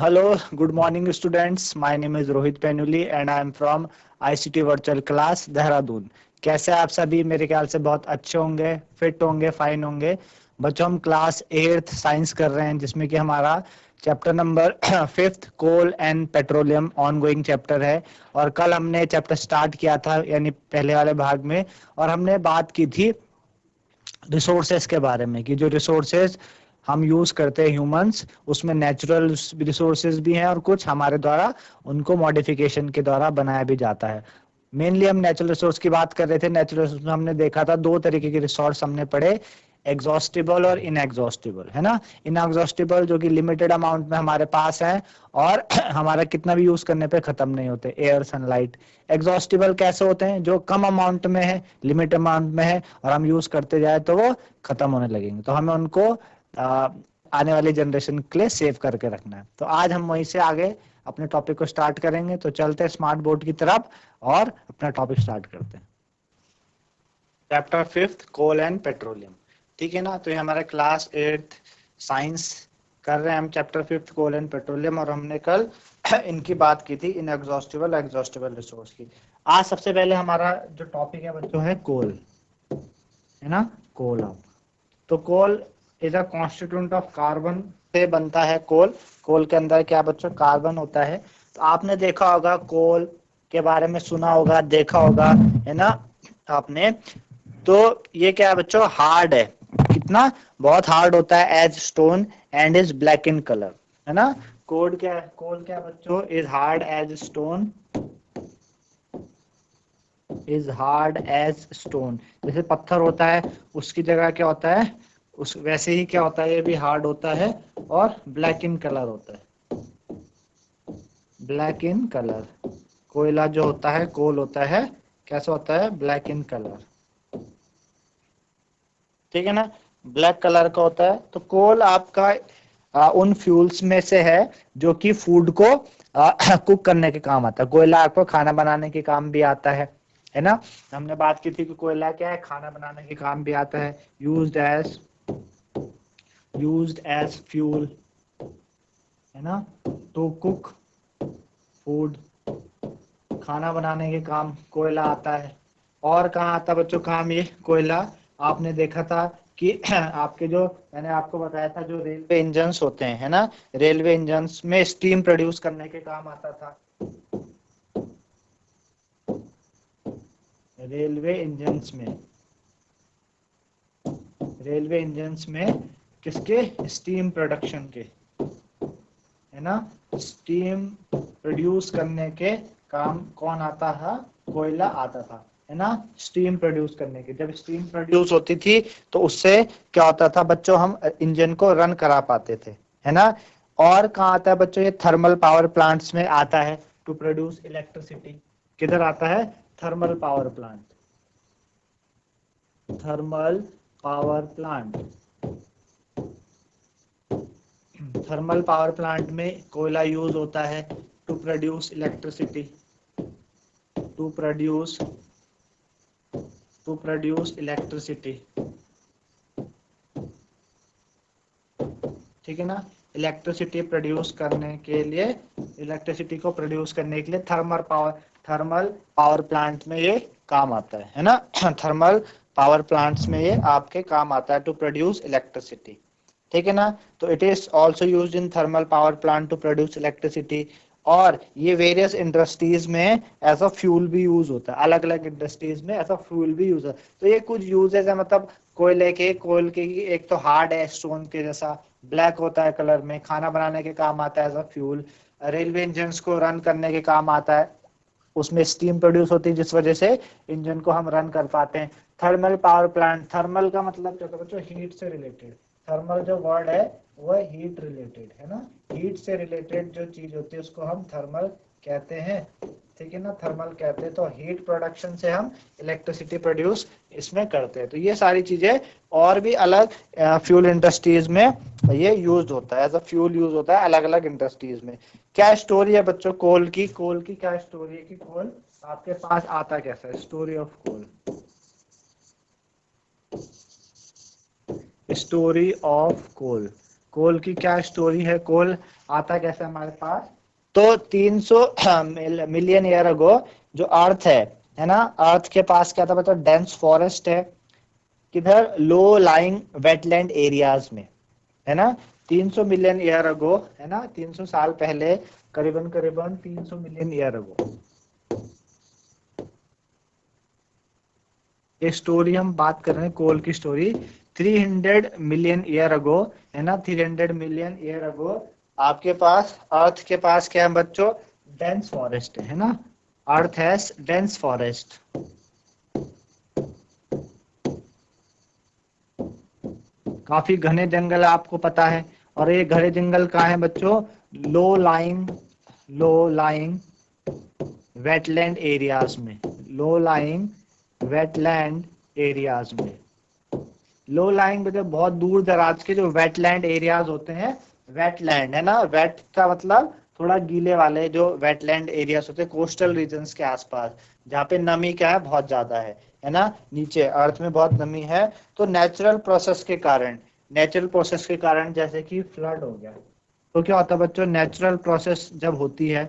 Hello, good morning students. My name is Rohit Penuli and I am from ICT Virtual Class Dehradun. कैसे आप सभी? मेरे ख्याल से बहुत अच्छे होंगे, फिट होंगे, फाइन होंगे। बच्चों हम क्लास 8th साइंस कर रहे हैं जिसमें कि हमारा chapter number 5th coal and petroleum ongoing chapter है। और कल हमने चैप्टर स्टार्ट किया था यानी पहले वाले भाग में, और हमने बात की थी रिसोर्सेस के बारे में कि जो रिसोर्सेस हम यूज करते हैं ह्यूमंस, उसमें नेचुरल रिसोर्सेज भी हैं और कुछ हमारे द्वारा उनको मॉडिफिकेशन के द्वारा बनाया भी जाता है। मेनली हम नेचुरल रिसोर्स की बात कर रहे थे। नेचुरल रिसोर्स में हमने देखा था दो तरीके के रिसोर्स हमने पढ़े, एग्जॉस्टिबल और इनएग्जॉस्टिबल, है ना। इनएग्जॉस्टिबल जो कि लिमिटेड अमाउंट में हमारे पास है और हमारा कितना भी यूज करने पे खत्म नहीं होते, एयर, सनलाइट। एग्जॉस्टिबल कैसे होते हैं? जो कम अमाउंट में है, लिमिट अमाउंट में है और हम यूज करते जाए तो वो खत्म होने लगेंगे, तो हमें उनको आने वाली जनरेशन के लिए सेव करके रखना है। तो आज हम वहीं से आगे अपने टॉपिक को स्टार्ट करेंगे। तो चलते हैं स्मार्ट बोर्ड की तरफ और अपना टॉपिक स्टार्ट करते हैं। Chapter 5th coal and petroleum, ठीक है ना। तो ये हमारा क्लास 8th साइंस कर रहे हैं हम, chapter 5th coal and petroleum. और हमने कल इनकी बात की थी, इनएग्जॉस्टिबल एग्जॉस्टिबल रिसोर्स की। आज सबसे पहले हमारा जो टॉपिक है बच्चों है कोल, है ना। कोल तो coal is a constituent of carbon से बनता है। कोल के अंदर क्या बच्चों? कार्बन होता है। तो आपने देखा होगा, कोल के बारे में सुना होगा, देखा होगा, है ना आपने। तो ये क्या है बच्चों? हार्ड है। कितना? बहुत हार्ड होता है, as stone and is black in colour, है ना। कोल क्या है? कोल क्या है बच्चों? Is hard as stone, is hard as stone. जैसे पत्थर होता है उसकी जगह क्या होता है, उस वैसे ही क्या होता है, ये भी हार्ड होता है और ब्लैक इन कलर होता है, ब्लैक इन कलर। कोयला जो होता है, कोल होता है, कैसा होता है? ब्लैक इन कलर, ठीक है ना, ब्लैक कलर का होता है। तो कोल आपका उन फ्यूल्स में से है जो कि फूड को कुक करने के काम आता है। कोयला आपको खाना बनाने के काम भी आता है ना। हमने बात की थी कि कोयला क्या है? खाना बनाने के काम भी आता है। यूज्ड एज फ्यूल, है ना, टू कुक फूड। खाना बनाने के काम कोयला आता है। और कहाँ आता है बच्चों काम ये कोयला? आपने देखा था कि आपके जो मैंने आपको बताया था, जो रेलवे इंजन्स होते हैं, है ना, रेलवे इंजन्स में स्टीम प्रोड्यूस करने के काम आता था। रेलवे इंजन्स में किसके? स्टीम प्रोडक्शन के, है ना। स्टीम प्रोड्यूस करने के काम कौन आता था? कोयला आता था, है ना। स्टीम प्रोड्यूस करने की, जब स्टीम प्रोड्यूस होती थी तो उससे क्या होता था बच्चों? हम इंजन को रन करा पाते थे, है ना। और कहाँ आता है बच्चों? ये थर्मल पावर प्लांट्स में आता है, टू प्रोड्यूस इलेक्ट्रिसिटी। किधर आता है? Thermal power plant, thermal power plant. Thermal power plant में कोयला यूज होता है to produce electricity, to produce electricity, ठीक है ना। इलेक्ट्रिसिटी प्रोड्यूस करने के लिए, इलेक्ट्रिसिटी को प्रोड्यूस करने के लिए थर्मल पावर प्लांट में ये काम आता है ना। थर्मल पावर प्लांट्स में ये आपके काम आता है टू प्रोड्यूस इलेक्ट्रिसिटी, ठीक है ना। तो it is also use in thermal power plant to produce electricity. और ये वेरियस इंडस्ट्रीज में एज अ फ्यूल भी यूज होता है, अलग अलग इंडस्ट्रीज में एज अ फ्यूल भी यूज होता है। तो ये कुछ यूजेस है, मतलब कोयल के एक तो हार्ड है, स्टोन के जैसा, ब्लैक होता है कलर में, खाना बनाने के काम आता है as a fuel, railway engine को रन करने के काम आता है, उसमें स्टीम प्रोड्यूस होती है जिस वजह से इंजन को हम रन कर पाते हैं। थर्मल पावर प्लांट, थर्मल का मतलब क्या होता है बच्चों? हीट से रिलेटेड। थर्मल जो वर्ड है वो हीट रिलेटेड, है ना। हीट से रिलेटेड जो चीज होती है उसको हम थर्मल कहते हैं, ठीक है ना, थर्मल कहते हैं। तो हीट प्रोडक्शन से हम इलेक्ट्रिसिटी प्रोड्यूस इसमें करते हैं। तो ये सारी चीजें और भी अलग फ्यूल इंडस्ट्रीज में ये यूज होता है, एज अ फ्यूल यूज होता है अलग अलग इंडस्ट्रीज में। क्या स्टोरी है बच्चों कोल की? कोल की क्या स्टोरी है कि कोल आपके पास आता कैसा है? Story of coal, story of coal. Coal की क्या स्टोरी है? कोल आता कैसे हमारे पास? तो 300 मिलियन ईयर अगो जो अर्थ है ना, अर्थ के पास क्या था बता, डेंस फॉरेस्ट है। किधर? लो लाइंग वेटलैंड एरियाज में, है ना। 300 मिलियन ईयर अगो, है ना, 300 साल पहले, करीबन करीबन 300 मिलियन ईयर अगो, ये स्टोरी हम बात कर रहे हैं कोल की स्टोरी। 300 मिलियन ईयर अगो, है ना, 300 मिलियन ईयर अगो आपके पास अर्थ के पास क्या है बच्चों? डेंस फॉरेस्ट है ना। अर्थ हैज डेंस फॉरेस्ट, काफी घने जंगल आपको पता है। और ये घने जंगल कहाँ है बच्चों? लो लाइंग वेटलैंड एरियाज में, लो लाइंग वेटलैंड एरियाज में। लो लाइंग मतलब बहुत दूर दराज के जो वेटलैंड एरियाज होते हैं, वेटलैंड है ना, वेट का मतलब थोड़ा गीले वाले जो वेटलैंड एरियाज होते हैं कोस्टल रीजन्स के आसपास, जहाँ पे नमी क्या है, बहुत ज्यादा है ना, नीचे अर्थ में बहुत नमी है। तो नेचुरल प्रोसेस के कारण जैसे कि फ्लड हो गया, तो क्या होता है बच्चों, नेचुरल प्रोसेस जब होती है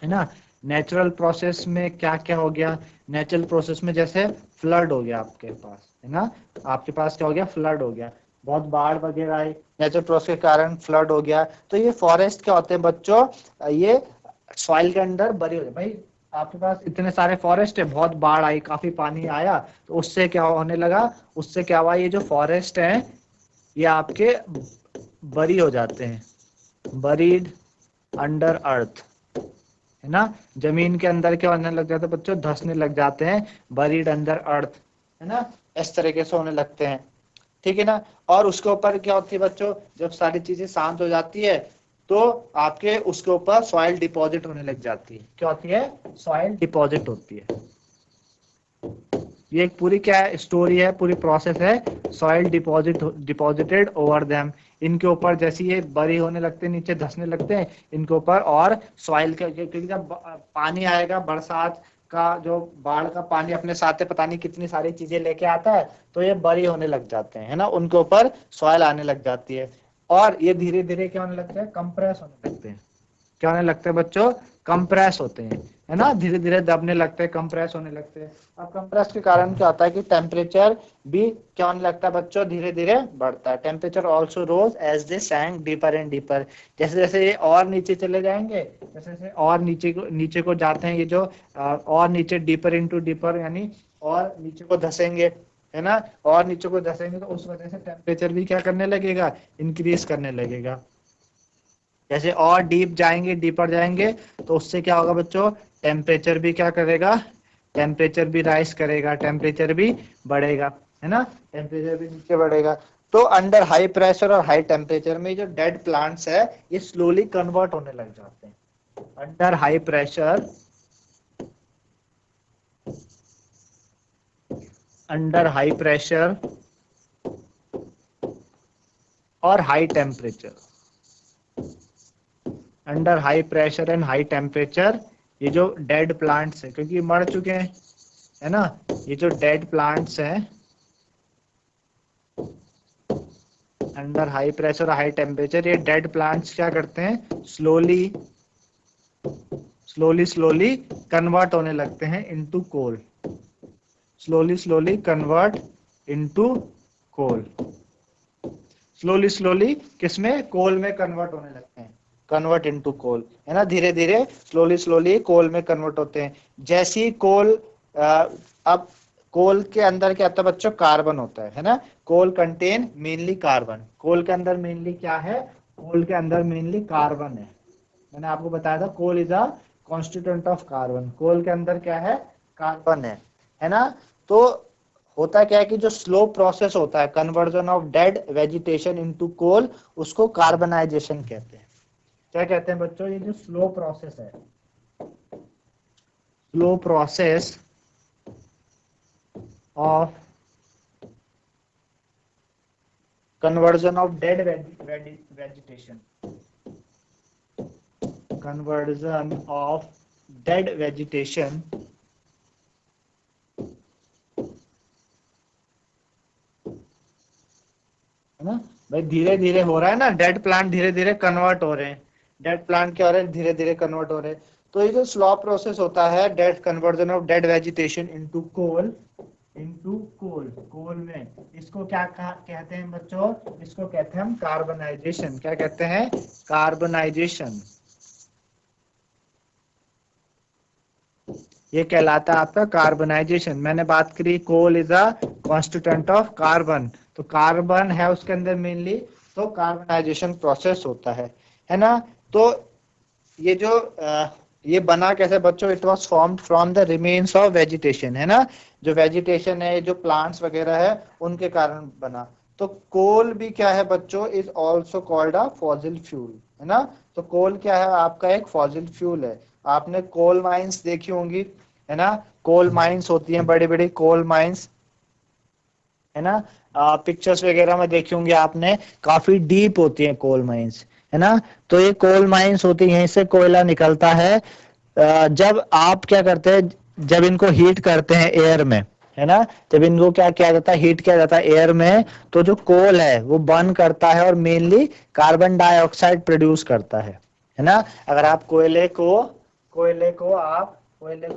ना, नेचुरल प्रोसेस में क्या क्या हो गया, नेचुरल प्रोसेस में जैसे फ्लड हो गया आपके पास, है ना, आपके पास क्या हो गया, फ्लड हो गया, बहुत बाढ़ वगैरह आई, नेचुरल प्रोसेस के कारण फ्लड हो गया। तो ये फॉरेस्ट क्या होते हैं बच्चों, ये सॉइल के अंदर बरी हो जाए भाई। आपके पास इतने सारे फॉरेस्ट है, बहुत बाढ़ आई, काफी पानी आया, तो उससे क्या होने लगा, उससे क्या हुआ, ये जो फॉरेस्ट है ये आपके बरी हो जाते हैं, बरीड अंडर अर्थ, है ना, जमीन के अंदर क्या होने लग जाते हैं बच्चों, धंसने लग जाते हैं, बरीड अंडर अर्थ, है ना, इस तरीके से होने लगते हैं, ठीक है ना। और उसके ऊपर क्या होती है बच्चों, जब सारी चीजें शांत हो जाती है तो आपके उसके ऊपर सॉइल डिपॉजिट होने लग जाती है, क्या होती है, सॉइल डिपॉजिट होती है। ये एक पूरी क्या है, स्टोरी है, पूरी प्रोसेस है, सॉइल डिपॉजिटेड ओवर देम, इनके ऊपर जैसे ये बरी होने लगते हैं, नीचे धंसने लगते हैं, इनके ऊपर और सॉइल के, क्योंकि जब पानी आएगा, बरसात का जो बाढ़ का पानी अपने साथ पता नहीं कितनी सारी चीजें लेके आता है, तो ये बरी होने लग जाते हैं, है ना, उनके ऊपर सॉइल आने लग जाती है, और ये धीरे धीरे क्या होने लगता है, कंप्रेस होने लगते हैं, क्या होने लगते हैं बच्चों, कंप्रेस होते हैं, है ना, धीरे धीरे दबने लगते हैं, कंप्रेस होने लगते हैं। अब कंप्रेस के कारण क्या होता है कि टेम्परेचर भी क्या होने लगता है बच्चों, धीरे धीरे बढ़ता है। Temperature also rose as they sank deeper and deeper, जैसे जैसे ये और नीचे चले जाएंगे, जैसे जैसे और नीचे को जाते हैं, ये जो और नीचे डीपर इनटू डीपर, यानी और नीचे को धसेंगे, है ना, और नीचे को धसेंगे, तो उस वजह से टेम्परेचर भी क्या करने लगेगा, इंक्रीज करने लगेगा। जैसे और डीप जाएंगे, डीपर जाएंगे, तो उससे क्या होगा बच्चों, टेम्परेचर भी क्या करेगा, टेम्परेचर भी राइज करेगा, टेम्परेचर भी बढ़ेगा, है ना, टेम्परेचर भी नीचे बढ़ेगा। तो अंडर हाई प्रेशर और हाई टेम्परेचर में जो डेड प्लांट्स है ये स्लोली कन्वर्ट होने लग जाते हैं। Under high pressure, under high pressure और high temperature, under high pressure and high temperature, ये जो डेड प्लांट्स है, क्योंकि मर चुके हैं, है ना, ये जो डेड प्लांट्स हैं, under high pressure high temperature, ये डेड प्लांट्स क्या करते हैं, स्लोली स्लोली स्लोली कन्वर्ट होने लगते हैं into coal, slowly slowly convert into coal, slowly slowly किसमें, कोल में कन्वर्ट होने लगते हैं, कन्वर्ट इनटू कोल, है ना, धीरे धीरे स्लोली स्लोली कोल में कन्वर्ट होते हैं। जैसे ही कोल अब कोल के अंदर क्या होता है बच्चों, कार्बन होता है ना, कोल कंटेन मेनली कार्बन, कोल के अंदर मेनली क्या है, कोल के अंदर मेनली कार्बन है। मैंने आपको बताया था coal is a constituent of carbon, coal के अंदर क्या है, कार्बन है ना। तो होता क्या है कि जो स्लो प्रोसेस होता है conversion of dead vegetation into coal, उसको कार्बनाइजेशन कहते हैं। क्या कहते हैं बच्चों, ये जो स्लो प्रोसेस है, slow process of conversion of dead vegetation, conversion of dead vegetation है ना भाई, भाई धीरे धीरे हो रहा है ना, डेड प्लांट धीरे धीरे कन्वर्ट हो रहे हैं, डेड प्लांट क्या हो रहे हैं, धीरे धीरे कन्वर्ट हो रहे हैं। तो ये जो स्लो प्रोसेस होता है, dead conversion of dead vegetation into coal, into coal, coal में, इसको क्या कहते हैं बच्चों, इसको कहते हैं हम कार्बनाइजेशन। क्या कहते हैं, कार्बनाइजेशन। ये कहलाता है आपका कार्बनाइजेशन। मैंने बात करी coal is a constituent of carbon, तो कार्बन है उसके अंदर मेनली, तो कार्बनाइजेशन प्रोसेस होता है ना। तो ये जो ये बना कैसे बच्चों, it was formed from the remains of vegetation, है ना, जो वेजिटेशन है, जो प्लांट्स वगैरह है, उनके कारण बना। तो कोल भी क्या है बच्चों, is also called a fossil fuel, है ना। तो कोल क्या है, आपका एक फॉसिल फ्यूल है। आपने कोल माइंस देखी होंगी, है ना, कोल माइंस होती हैं बड़ी बड़ी कोल माइंस, है ना, पिक्चर्स वगैरह में देखी होंगी आपने, काफी डीप होती हैं कोल माइंस, है ना। तो ये कोल माइंस होती है, यहीं से कोयला निकलता है। जब आप क्या करते हैं, जब इनको हीट करते हैं एयर में, है ना, जब इनको क्या किया जाता है, हीट किया जाता है एयर में, तो जो कोल है वो बर्न करता है और मेनली कार्बन डाइऑक्साइड प्रोड्यूस करता है ना। अगर आप कोयले को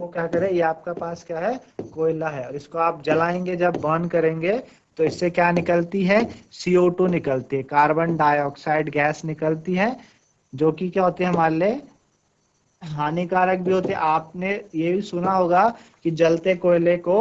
क्या करें, ये आपका पास क्या है, कोयला है, और इसको आप जलाएंगे, जब बर्न करेंगे तो इससे क्या निकलती है, CO2 निकलती है, कार्बन डाइऑक्साइड गैस निकलती है, जो कि क्या होती है हमारे लिए हानिकारक भी होते। आपने ये भी सुना होगा कि जलते कोयले को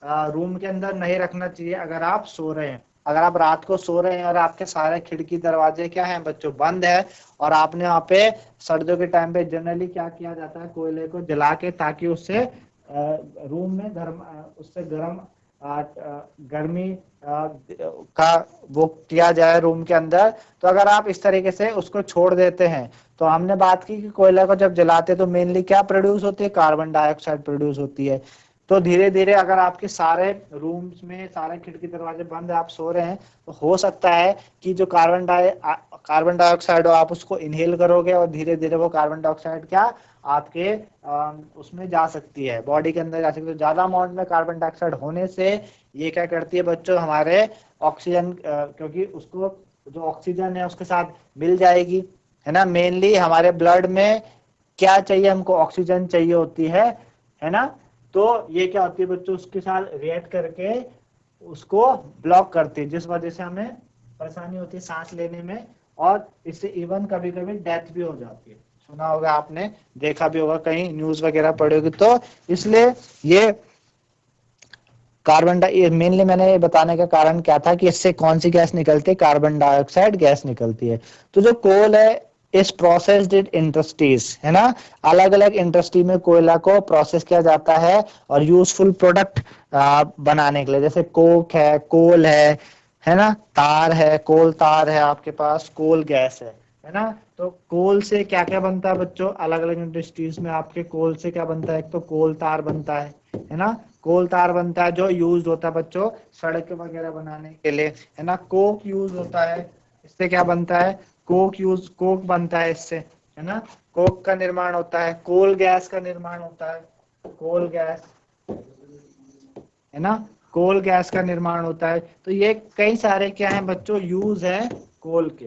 रूम के अंदर नहीं रखना चाहिए अगर आप सो रहे हैं। अगर आप रात को सो रहे हैं और आपके सारे खिड़की दरवाजे क्या हैं बच्चों, बंद है, और आपने वहाँ पे सर्दियों के टाइम पे जनरली क्या किया जाता है, कोयले को जला के, ताकि उससे रूम में गर्म, उससे गर्म गर्मी का वो किया जाए रूम के अंदर। तो अगर आप इस तरीके से उसको छोड़ देते हैं, तो हमने बात की कि कोयला को जब जलाते तो मेनली क्या प्रोड्यूस होती है, कार्बन डाइऑक्साइड प्रोड्यूस होती है। तो धीरे धीरे अगर आपके सारे रूम्स में सारे खिड़की दरवाजे बंद है, आप सो रहे हैं, तो हो सकता है कि जो कार्बन डाइऑक्साइड हो, आप उसको इनहेल करोगे, और धीरे धीरे वो कार्बन डाइऑक्साइड क्या आपके उसमें जा सकती है, बॉडी के अंदर जा सकती है। ज्यादा अमाउंट में कार्बन डाइऑक्साइड होने से ये क्या करती है बच्चों, हमारे ऑक्सीजन, क्योंकि उसको जो ऑक्सीजन है उसके साथ मिल जाएगी, है ना। मेनली हमारे ब्लड में क्या चाहिए, हमको ऑक्सीजन चाहिए होती है ना। तो ये क्या होती है बच्चों, उसके साथ रिएक्ट करके उसको ब्लॉक करती है, जिस वजह से हमें परेशानी होती है सांस लेने में, और इससे इवन कभी कभी डेथ भी हो जाती है। सुना होगा आपने, देखा भी होगा कहीं न्यूज वगैरह पढ़ी होगी। तो इसलिए ये कार्बन डाई मेनली मैंने ये बताने का कारण क्या था कि इससे कौन सी गैस निकलती है, कार्बन डाइऑक्साइड गैस निकलती है। तो जो कोल है इस प्रोसेस्ड इन इंडस्ट्रीज, है ना, अलग अलग इंडस्ट्री में कोयला को प्रोसेस किया जाता है और यूजफुल प्रोडक्ट बनाने के लिए, जैसे कोक है, कोल है ना, तार है, कोल तार है, आपके पास कोल गैस है ना। तो कोल से क्या क्या बनता है बच्चों, अलग अलग इंडस्ट्रीज में आपके कोल से क्या बनता है, एक तो कोल तार बनता है ना, कोल तार बनता है जो यूज होता है बच्चों सड़क वगैरह बनाने के लिए, है ना। कोक यूज होता है, इससे क्या बनता है, कोक बनता है इससे, है ना, कोक का निर्माण होता है। कोल गैस का निर्माण होता है, कोल गैस, है ना, कोल गैस का निर्माण होता है। तो ये कई सारे क्या है बच्चों, यूज है कोल के,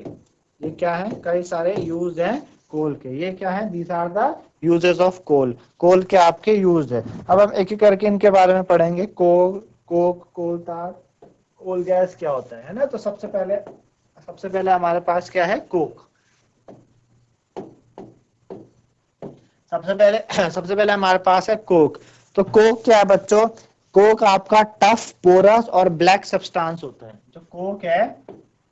ये क्या है, कई सारे यूज है कोल के। ये क्या है, these are the uses of coal, coal के आपके यूज है। अब हम एक एक करके इनके बारे में पढ़ेंगे। कोल तार, कोल गैस क्या होता है ना। तो सबसे पहले हमारे पास क्या है, कोक। सबसे पहले हमारे पास है कोक। तो कोक क्या है बच्चों, कोक आपका टफ, पोरस और ब्लैक सब्सटेंस होता है। जो कोक है,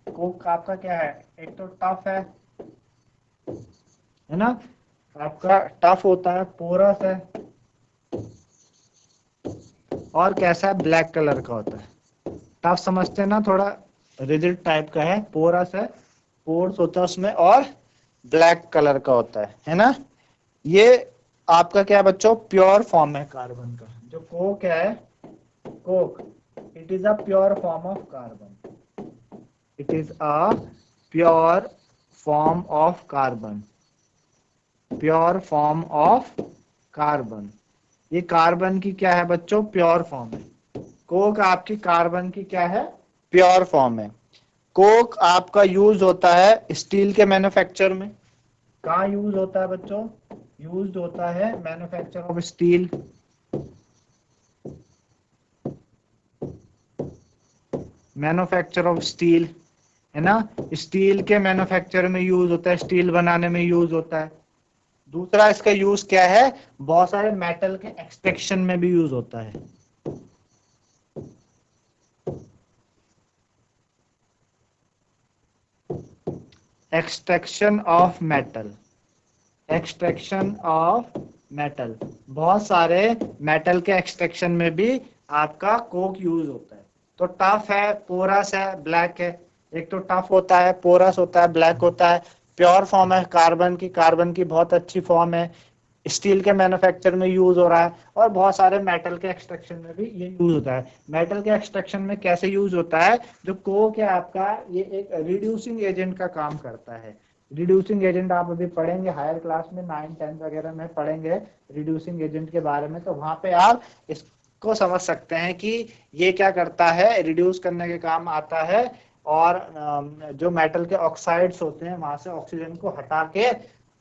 कोक आपका क्या है, एक तो टफ है ना, आपका टफ होता है, पोरस है, और कैसा है, ब्लैक कलर का होता है। टफ समझते हैं ना, थोड़ा रिजिड टाइप का है, पोरस है, पोर्स होता है उसमें, और ब्लैक कलर का होता है ना। ये आपका क्या है बच्चों, प्योर फॉर्म है कार्बन का। जो कोक है, Coke, it is a pure form of carbon, it is a pure form of carbon, pure form of carbon. ये कार्बन की क्या है बच्चों, प्योर फॉर्म है। कोक आपकी कार्बन की क्या है, प्योर फॉर्म है। कोक आपका यूज होता है स्टील के मैन्युफैक्चर में। कहाँ यूज होता है बच्चों? यूज होता है manufacture of steel. Manufacture of steel, है ना, स्टील के मैन्युफैक्चर में यूज होता है, स्टील बनाने में यूज होता है। दूसरा इसका यूज क्या है? बहुत सारे मेटल के एक्सट्रैक्शन में भी यूज होता है। Extraction of metal, extraction of metal, बहुत सारे मेटल के एक्सट्रैक्शन में भी आपका कोक यूज होता है। तो टफ है, पोरस है, ब्लैक है। एक तो टफ होता है, पोरस होता है, ब्लैक होता है। प्योर फॉर्म है कार्बन की, कार्बन की बहुत अच्छी फॉर्म है, स्टील के मैन्युफैक्चर में यूज हो रहा है, और बहुत सारे मेटल के एक्सट्रैक्शन में भी ये यूज होता है। मेटल के एक्सट्रैक्शन में कैसे यूज होता है? जो कोक है आपका, ये एक रिड्यूसिंग एजेंट का काम करता है। रिड्यूसिंग एजेंट आप अभी पढ़ेंगे हायर क्लास में, 9-10 वगैरह में पढ़ेंगे रिड्यूसिंग एजेंट के बारे में, तो वहां पे आप इसको समझ सकते हैं कि ये क्या करता है, रिड्यूस करने के काम आता है। और जो मेटल के ऑक्साइड्स होते हैं वहां से ऑक्सीजन को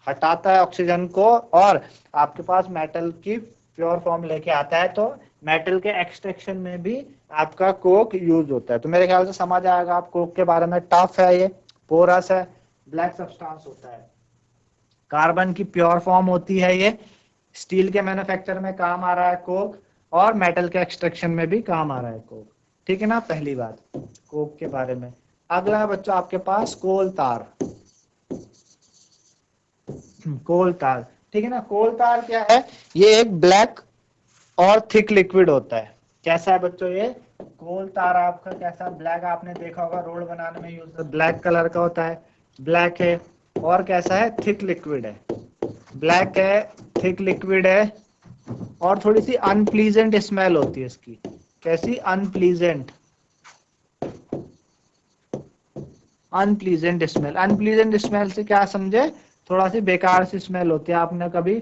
हटाता है ऑक्सीजन को, और आपके पास मेटल की प्योर फॉर्म लेके आता है। तो मेटल के एक्सट्रैक्शन में भी आपका कोक यूज होता है। तो मेरे ख्याल से समझ आएगा आप कोक के बारे में। टफ है ये, पोरस है, ब्लैक सब्सटेंस होता है, कार्बन की प्योर फॉर्म होती है ये, स्टील के मैन्युफैक्चर में काम आ रहा है कोक, और मेटल के एक्सट्रैक्शन में भी काम आ रहा है कोक। ठीक है ना, पहली बात कोक के बारे में। अगला है बच्चों आपके पास कोल तार। कोल तार, ठीक है ना। कोल तार क्या है? ये एक ब्लैक और थिक लिक्विड होता है। कैसा है बच्चों ये कोल तार आपका? कैसा? ब्लैक, आपने देखा होगा रोड बनाने में यूज, ब्लैक कलर का होता है, ब्लैक है। और कैसा है? थिक लिक्विड है, ब्लैक है, थिक लिक्विड है, और थोड़ी सी अनप्लीजेंट स्मेल होती है इसकी। कैसी? Unpleasant, unpleasant smell. Unpleasant smell से क्या समझे? थोड़ा सी बेकार सी स्मेल होती है। आपने कभी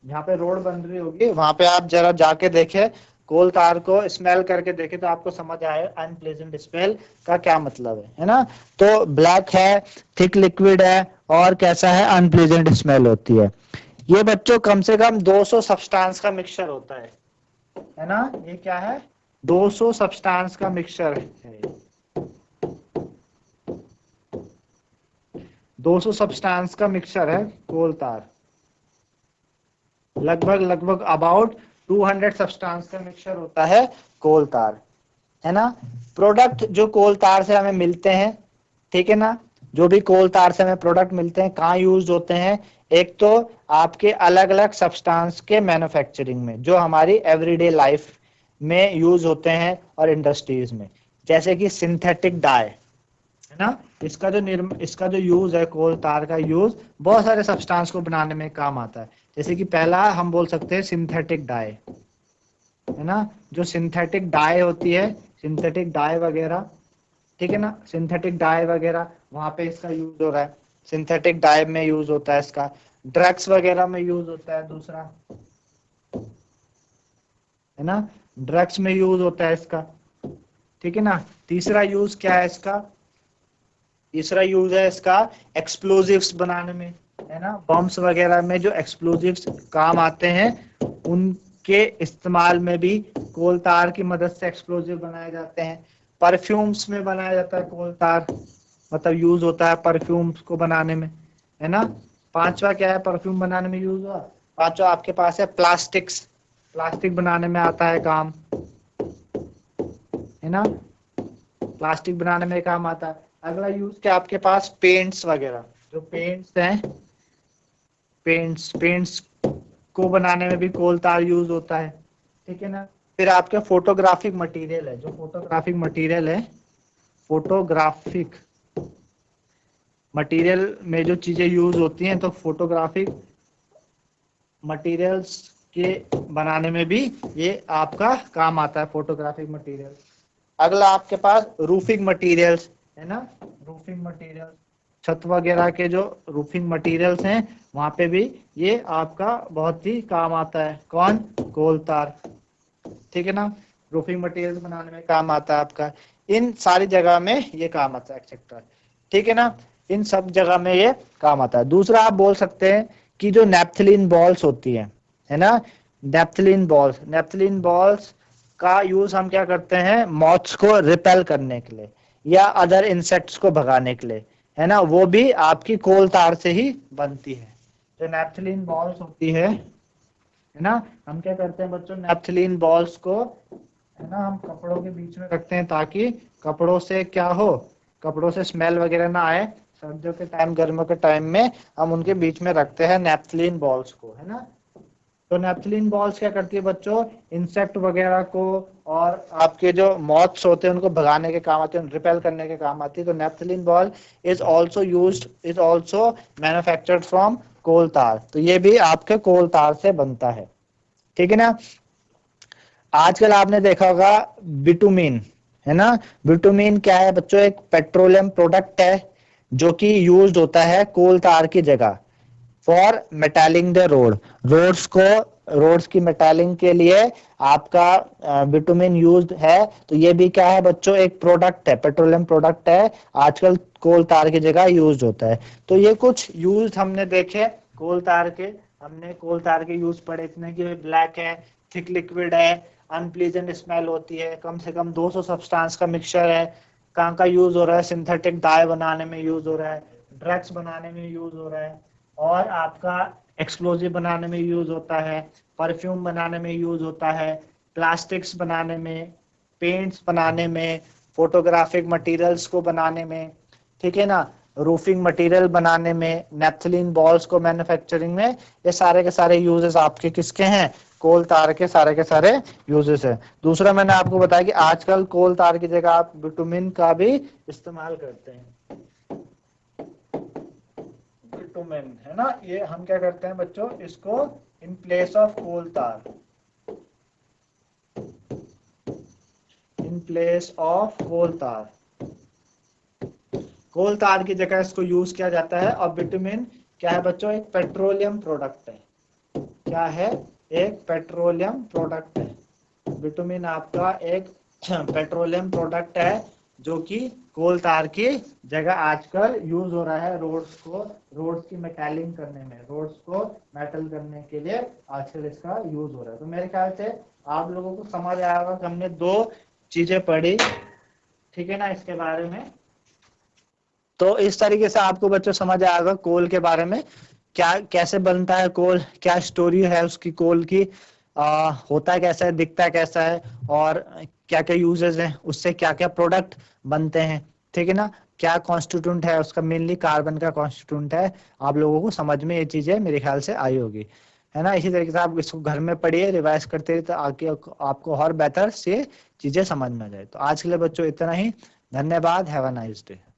जहाँ पे रोड बन रही होगी वहां पे आप जरा जाके देखे, कोल तार को स्मेल करके देखे, तो आपको समझ आए अनप्लेजेंट स्मेल का क्या मतलब है ना। तो ब्लैक है, थिक लिक्विड है, और कैसा है? अनप्लेजेंट स्मेल होती है। ये बच्चों कम से कम 200 सब्सटेंस का मिक्सचर होता है ना। ये क्या है? 200 सब्सटेंस का मिक्सचर है। 200 सब्सटेंस का मिक्सचर है कोल तार। लगभग अबाउट 200 सब्सटेंस का मिक्सचर होता है कोल तार, है ना। प्रोडक्ट जो कोल तार से हमें मिलते हैं, ठीक है ना, जो भी कोल तार से हमें प्रोडक्ट मिलते हैं कहाँ यूज होते हैं? एक तो आपके अलग अलग सब्सटेंस के मैन्युफैक्चरिंग में, जो हमारी एवरीडे लाइफ में यूज होते हैं, और इंडस्ट्रीज में, जैसे कि सिंथेटिक डाई, है ना। इसका जो यूज है, कोल तार का यूज बहुत सारे सब्सटेंस को बनाने में काम आता है। जैसे कि पहला हम बोल सकते हैं सिंथेटिक डाई, है ना। जो सिंथेटिक डाई होती है, सिंथेटिक डाई वगैरह, ठीक है ना, सिंथेटिक डाई वगैरह वहां पे इसका यूज हो रहा है। सिंथेटिक डाई में यूज होता है इसका। ड्रग्स वगैरह में यूज होता है दूसरा, है ना, ड्रग्स में यूज होता है इसका, ठीक है ना। तीसरा यूज क्या है इसका? तीसरा यूज है इसका एक्सप्लोजिव्स बनाने में, है ना। बम्स वगैरह में जो एक्सप्लोजिव्स काम आते हैं, उनके इस्तेमाल में भी कोल तार की मदद से एक्सप्लोजिव बनाए जाते हैं। परफ्यूम्स में बनाया जाता है कोल तार, मतलब यूज होता है परफ्यूम्स को बनाने में, है ना। पांचवा क्या है परफ्यूम बनाने में यूज हुआ? पांचवा आपके पास है प्लास्टिक्स, प्लास्टिक बनाने में आता है काम, है ना, प्लास्टिक बनाने में काम आता है। अगला यूज क्या आपके पास? पेंट्स वगैरह, जो पेंट्स हैं, पेंट्स को बनाने में भी कोल तार यूज होता है, ठीक है ना। फिर आपके फोटोग्राफिक मटेरियल है, जो फोटोग्राफिक मटेरियल है, फोटोग्राफिक मटेरियल में जो चीजें यूज होती हैं, तो फोटोग्राफिक मटेरियल्स के बनाने में भी ये आपका काम आता है, फोटोग्राफिक मटेरियल। अगला आपके पास रूफिंग मटेरियल्स, है ना, रूफिंग मटेरियल्स, छत वगैरह के जो रूफिंग मटेरियल्स हैं वहां पे भी ये आपका बहुत ही काम आता है। कौन? कोल तार, ठीक है ना, रूफिंग मटेरियल्स बनाने में काम आता है आपका। इन सारी जगह में ये काम आता है एक्सेट्रा, ठीक है ना, इन सब जगह में ये काम आता है। दूसरा आप बोल सकते हैं कि जो नेप्थलीन बॉल्स होती है ना, नेप्थलीन बॉल्स का यूज हम क्या करते हैं, मॉथ्स को रिपेल करने के लिए या अदर इंसेक्ट्स को भगाने के लिए, है ना, वो भी आपकी कोल तार से ही बनती है। जो नेप्थलीन बॉल्स होती है ना, हम क्या करते हैं बच्चों, नेप्थलीन बॉल्स को है ना हम कपड़ों के बीच में रखते हैं ताकि कपड़ों से क्या हो, कपड़ों से स्मेल वगैरह ना आए। सर्दियों के टाइम, गर्मियों के टाइम में हम उनके बीच में रखते हैं नेप्थलीन बॉल्स को, है ना। तो नेप्थलीन बॉल्स क्या करती है बच्चों, इंसेक्ट वगैरह को और आपके जो मॉथ्स होते हैं उनको भगाने के काम आती है, रिपेल करने के काम आती है। तो naphthalene ball is also manufactured from coal tar, तो ये भी आपके कोल तार से बनता है, ठीक है ना। आजकल आपने देखा होगा बिटुमिन, है ना, बिटुमिन क्या है बच्चों, एक पेट्रोलियम प्रोडक्ट है जो कि यूज्ड होता है कोल तार की जगह फॉर मेटालिंग द रोड्स की मेटालिंग के लिए आपका बिटुमिन यूज्ड है। तो ये भी क्या है बच्चों, एक प्रोडक्ट है, पेट्रोलियम प्रोडक्ट है, आजकल कोल तार की जगह यूज्ड होता है। तो ये कुछ यूज हमने देखे कोल तार के, हमने कोल तार के यूज पढ़े इतने कि ब्लैक है, थिक लिक्विड है, अनप्लीजेंट स्मेल होती है, कम से कम 200 सब्सटेंस का मिक्सचर है, कहाँ का यूज हो रहा है, सिंथेटिक डाई बनाने में यूज हो रहा है, ड्रग्स बनाने में यूज हो रहा है, और आपका एक्सप्लोजिव बनाने में यूज होता है, परफ्यूम बनाने में यूज होता है, प्लास्टिक्स बनाने में, पेंट्स बनाने में, फोटोग्राफिक मटेरियल्स को बनाने में, ठीक है ना, रूफिंग मटेरियल बनाने में, नेप्थलीन बॉल्स को मैन्युफैक्चरिंग में, ये सारे के सारे यूजेस आपके किसके हैं, कोल तार के सारे यूजेस है। दूसरा मैंने आपको बताया कि आजकल कोल तार की जगह आप बिटुमिन का भी इस्तेमाल करते हैं, बिटुमिन, है ना, ये हम क्या करते हैं बच्चों, इसको इन प्लेस ऑफ कोल तार, इन प्लेस ऑफ कोल तार की जगह इसको यूज किया जाता है। और बिटुमिन क्या है बच्चों, एक पेट्रोलियम प्रोडक्ट है, क्या है, एक पेट्रोलियम प्रोडक्ट है। बिटुमिन आपका एक पेट्रोलियम प्रोडक्ट है जो कि कोल तार की जगह आजकल यूज हो रहा है रोड्स की मेटलिंग करने में, रोड्स को मेटल करने के लिए आजकल इसका यूज हो रहा है। तो मेरे ख्याल से आप लोगों को समझ आएगा कि हमने 2 चीजें पढ़ी, ठीक है ना, इसके बारे में। तो इस तरीके से आपको बच्चों समझ आएगा कोल के बारे में, क्या कैसे बनता है कोल, क्या स्टोरी है उसकी कोल की, होता कैसा है, दिखता कैसा है, और क्या क्या यूजेस हैं, उससे क्या क्या प्रोडक्ट बनते हैं, ठीक है ना, क्या कॉन्स्टिट्यूंट है उसका, मेनली कार्बन का कॉन्स्टिट्यूंट है। आप लोगों को समझ में ये चीजें मेरे ख्याल से आई होगी, है ना। इसी तरीके से आप इसको घर में पढ़िए, रिवाइज करते रहिए, तो आगे आपको और बेहतर से चीजें समझ में आ जाए। तो आज के लिए बच्चों इतना ही, धन्यवाद, हैव अ नाइस डे।